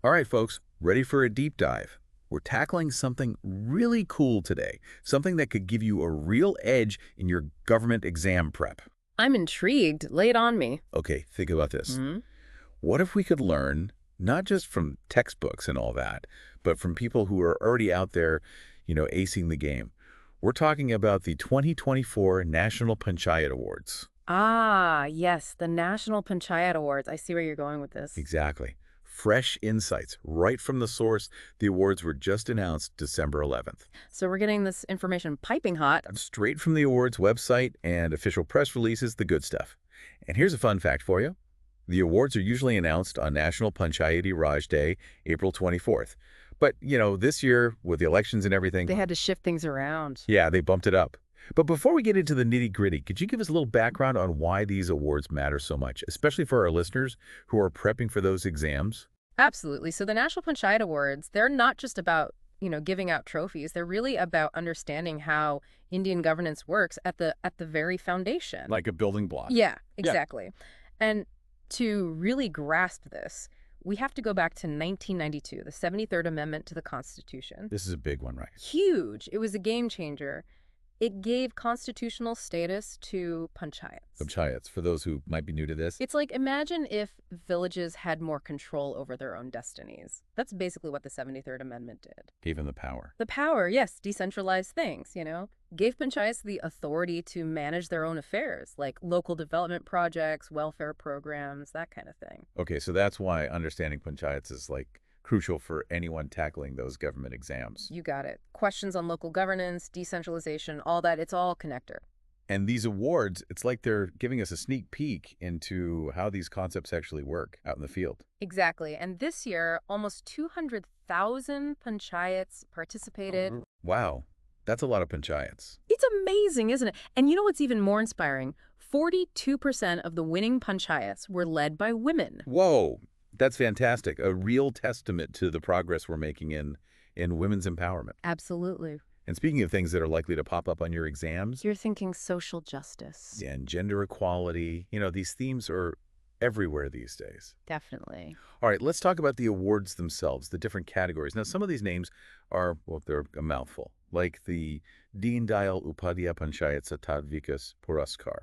All right, folks, ready for a deep dive? We're tackling something really cool today, something that could give you a real edge in your government exam prep. I'm intrigued. Lay it on me. Okay, think about this. Hmm? What if we could learn, not just from textbooks and all that, but from people who are already out there, acing the game? We're talking about the 2024 National Panchayat Awards. Ah, yes, the National Panchayat Awards. I see where you're going with this. Exactly. Fresh insights right from the source. The awards were just announced December 11th. So we're getting this information piping hot. Straight from the awards website and official press releases, the good stuff. And here's a fun fact for you. The awards are usually announced on National Panchayati Raj Day, April 24th. But, this year, with the elections and everything, They had to shift things around. yeah, they bumped it up. But before we get into the nitty-gritty, could you give us a little background on why these awards matter so much, especially for our listeners who are prepping for those exams? Absolutely. So the National Panchayat Awards, they're not just about, giving out trophies. They're really about understanding how Indian governance works at the very foundation. Like a building block. Yeah, exactly. And to really grasp this, we have to go back to 1992, the 73rd Amendment to the Constitution. This is a big one, right? Huge. It was a game changer. It gave constitutional status to panchayats. Panchayats, for those who might be new to this. It's like, imagine if villages had more control over their own destinies. That's basically what the 73rd Amendment did. Gave them the power. The power, yes, decentralized things, gave panchayats the authority to manage their own affairs, like local development projects, welfare programs, that kind of thing. Okay, so that's why understanding panchayats is crucial for anyone tackling those government exams. You got it. Questions on local governance, decentralization, all that, it's all connector. And these awards, it's like they're giving us a sneak peek into how these concepts actually work out in the field. Exactly. And this year, almost 200,000 panchayats participated. Wow, that's a lot of panchayats. It's amazing, isn't it? And you know what's even more inspiring? 42% of the winning panchayats were led by women. Whoa, that's fantastic. A real testament to the progress we're making in women's empowerment. Absolutely. And speaking of things that are likely to pop up on your exams, You're thinking social justice. and gender equality, these themes are everywhere these days. Definitely. All right, let's talk about the awards themselves, the different categories. Now, some of these names are, well, they're a mouthful, like the Deen Dayal Upadhyaya Panchayat Satat Vikas Puraskar,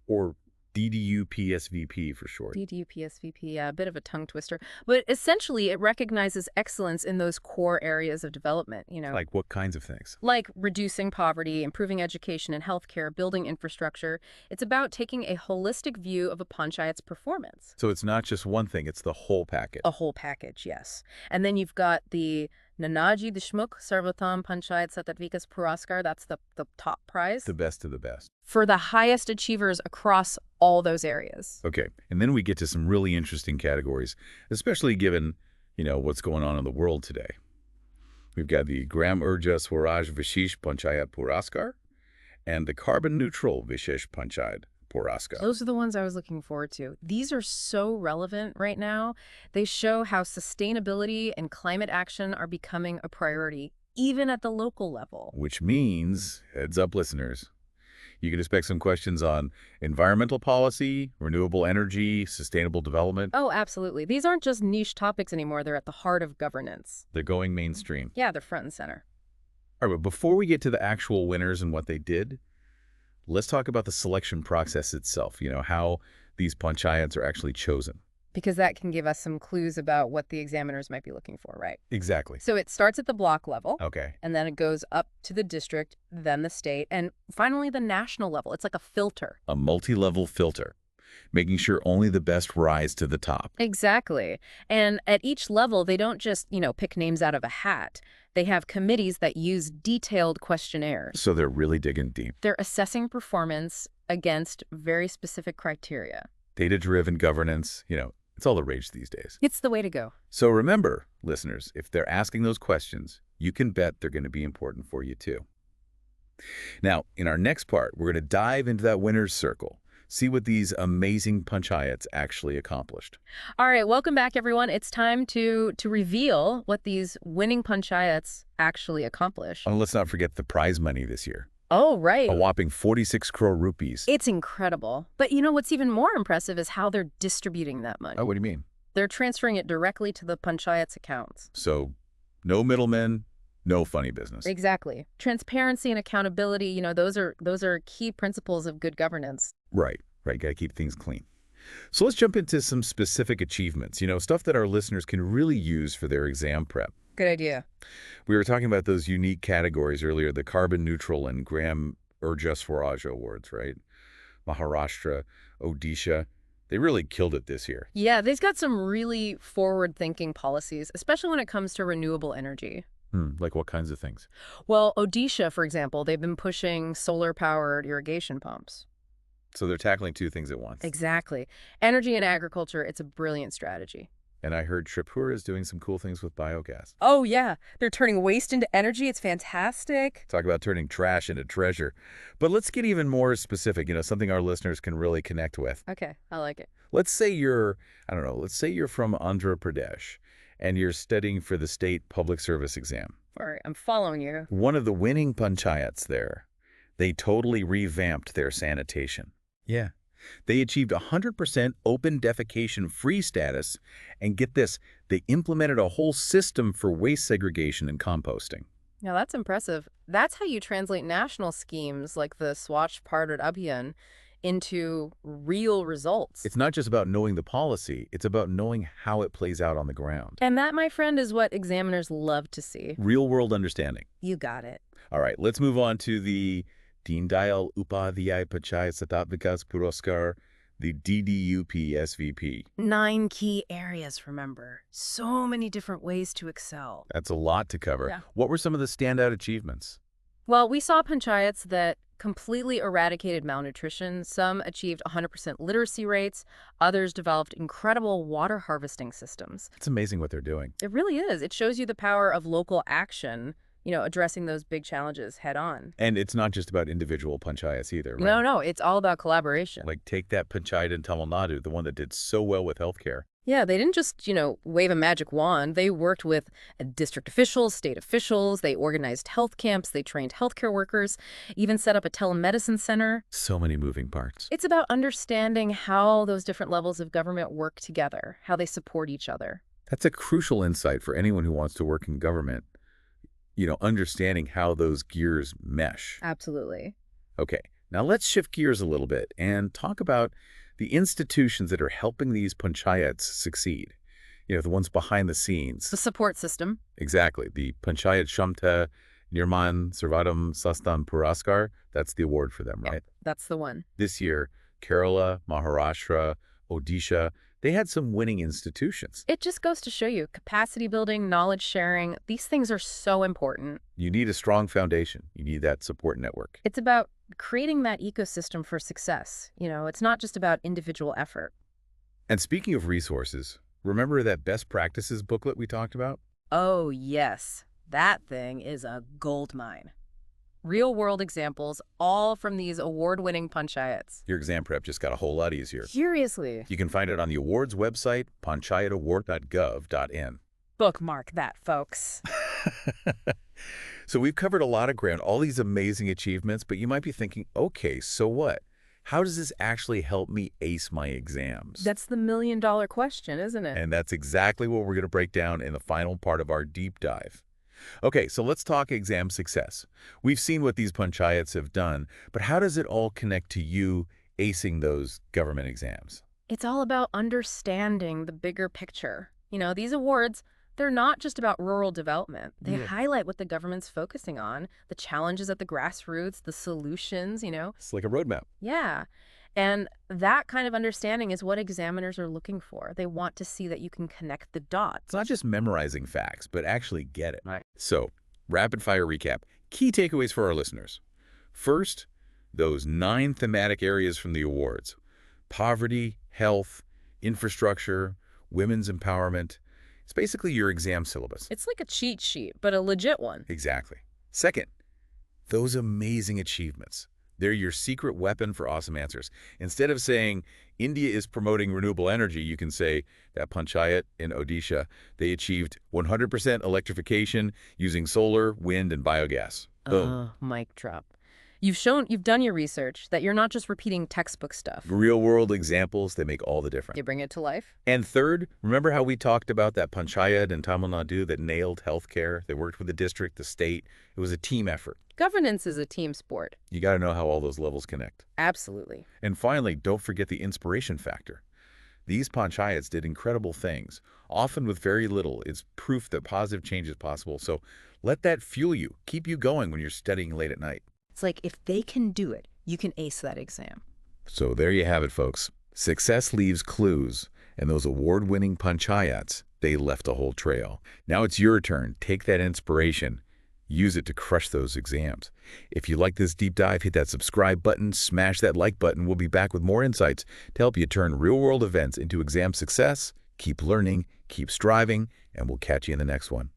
or DDU PSVP for short. DDU PSVP, yeah, a bit of a tongue twister. But essentially, it recognizes excellence in those core areas of development, Like what kinds of things? like reducing poverty, improving education and healthcare, building infrastructure. It's about taking a holistic view of a panchayat's performance. So it's not just one thing, it's the whole package. A whole package, yes. And then you've got the Nanaji Deshmukh Sarvatam Panchayat Satat Vikas Puraskar. That's the top prize The best of the best. for the highest achievers across all those areas. Okay, and then we get to some really interesting categories, especially given, what's going on in the world today. We've got the Gram Urja Swaraj Vishesh Panchayat Puraskar and the Carbon Neutral Vishesh Panchayat Puraskar. Those are the ones I was looking forward to. These are so relevant right now. They show how sustainability and climate action are becoming a priority, even at the local level. Which means, heads up listeners, you can expect some questions on environmental policy, renewable energy, sustainable development. Oh, absolutely. These aren't just niche topics anymore. They're at the heart of governance. They're going mainstream. Yeah, they're front and center. All right, but before we get to the actual winners and what they did, let's talk about the selection process itself, how these panchayats are actually chosen. Because that can give us some clues about what the examiners might be looking for, right? Exactly. So it starts at the block level, Okay. and then it goes up to the district, then the state, and finally the national level. It's like a filter. A multi-level filter, making sure only the best rise to the top. Exactly. And at each level, they don't just, pick names out of a hat. They have committees that use detailed questionnaires. So they're really digging deep. They're assessing performance against very specific criteria. Data-driven governance, it's all the rage these days. It's the way to go. So remember, listeners, if they're asking those questions, you can bet they're going to be important for you too. Now, in our next part, we're going to dive into that winner's circle, see what these amazing panchayats actually accomplished. All right, welcome back, everyone. It's time to reveal what these winning panchayats actually accomplish. And let's not forget the prize money this year. Oh, right. A whopping 46 crore rupees. It's incredible. But what's even more impressive is how they're distributing that money. Oh, what do you mean? They're transferring it directly to the Panchayat's accounts. So no middlemen, no funny business. Exactly. Transparency and accountability, those are key principles of good governance. Right, right. Got to keep things clean. So let's jump into some specific achievements, stuff that our listeners can really use for their exam prep. Good idea. We were talking about those unique categories earlier, the carbon neutral and Gram Urja Swaraj awards, right? Maharashtra, Odisha, they really killed it this year. Yeah, they've got some really forward-thinking policies, especially when it comes to renewable energy. Like what kinds of things? Well, Odisha, for example, they've been pushing solar-powered irrigation pumps. So they're tackling two things at once. Exactly. Energy and agriculture, it's a brilliant strategy. And I heard Tripura is doing some cool things with biogas. Oh, yeah. They're turning waste into energy. It's fantastic. Talk about turning trash into treasure. But let's get even more specific, something our listeners can really connect with. Okay, I like it. Let's say let's say you're from Andhra Pradesh and you're studying for the state public service exam. All right, I'm following you. One of the winning panchayats there, they totally revamped their sanitation. Yeah. They achieved 100% open defecation-free status, and get this, they implemented a whole system for waste segregation and composting. Now, that's impressive. That's how you translate national schemes like the Swachh Bharat Abhiyan into real results. It's not just about knowing the policy, it's about knowing how it plays out on the ground. And that, my friend, is what examiners love to see. Real-world understanding. You got it. All right, let's move on to the Deen Dayal Upadhyay Panchayat Satat Vikas Puraskar, the DDUP SVP. 9 key areas, remember. So many different ways to excel. That's a lot to cover. Yeah. What were some of the standout achievements? Well, we saw panchayats that completely eradicated malnutrition. Some achieved 100% literacy rates. Others developed incredible water harvesting systems. It's amazing what they're doing. It really is. It shows you the power of local action, addressing those big challenges head on. And it's not just about individual panchayats either, right? No, it's all about collaboration. Like take that panchayat in Tamil Nadu, the one that did so well with healthcare. Yeah, they didn't just, wave a magic wand. They worked with district officials, state officials. They organized health camps. They trained healthcare workers, even set up a telemedicine center. So many moving parts. It's about understanding how those different levels of government work together, how they support each other. That's a crucial insight for anyone who wants to work in government, understanding how those gears mesh. Absolutely. Okay, now let's shift gears a little bit and talk about the institutions that are helping these panchayats succeed. The ones behind the scenes. The support system. Exactly. The Panchayat Shamta Nirman Sarvadam Sastan Puraskar, that's the award for them, right? That's the one. This year, Kerala, Maharashtra, Odisha, they had some winning institutions. It just goes to show you capacity building, knowledge sharing. These things are so important. You need a strong foundation. You need that support network. It's about creating that ecosystem for success. It's not just about individual effort. And speaking of resources, remember that best practices booklet we talked about? Oh, yes. That thing is a goldmine. Real-world examples, all from these award-winning panchayats. Your exam prep just got a whole lot easier. Seriously. You can find it on the awards website, panchayataward.gov.in. Bookmark that, folks. So we've covered a lot of ground, all these amazing achievements, but you might be thinking, okay, so what? How does this actually help me ace my exams? That's the million-dollar question, isn't it? And that's exactly what we're going to break down in the final part of our deep dive. Okay, so let's talk exam success. We've seen what these panchayats have done, but how does it all connect to you acing those government exams? It's all about understanding the bigger picture. These awards, they're not just about rural development. They highlight what the government's focusing on, the challenges at the grassroots, the solutions, It's like a roadmap. Yeah. And that kind of understanding is what examiners are looking for. They want to see that you can connect the dots. It's not just memorizing facts, but actually get it. Right. So, rapid fire recap. Key takeaways for our listeners. First, those 9 thematic areas from the awards. Poverty, health, infrastructure, women's empowerment. It's basically your exam syllabus. It's like a cheat sheet, but a legit one. Exactly. Second, those amazing achievements. They're your secret weapon for awesome answers. Instead of saying, India is promoting renewable energy, you can say that Panchayat in Odisha, they achieved 100% electrification using solar, wind, and biogas. Boom. Mic drop. You've done your research, that you're not just repeating textbook stuff. Real-world examples, they make all the difference. You bring it to life. And third, remember how we talked about that Panchayat in Tamil Nadu that nailed healthcare? They worked with the district, the state. It was a team effort. Governance is a team sport. You got to know how all those levels connect. Absolutely. And finally, don't forget the inspiration factor. These Panchayats did incredible things, often with very little. It's proof that positive change is possible. So let that fuel you, keep you going when you're studying late at night. It's like if they can do it, you can ace that exam. So there you have it, folks. Success leaves clues, and those award-winning Panchayats, they left a whole trail. Now it's your turn. Take that inspiration. Use it to crush those exams. If you like this deep dive, hit that subscribe button, smash that like button. We'll be back with more insights to help you turn real-world events into exam success. Keep learning, keep striving, and we'll catch you in the next one.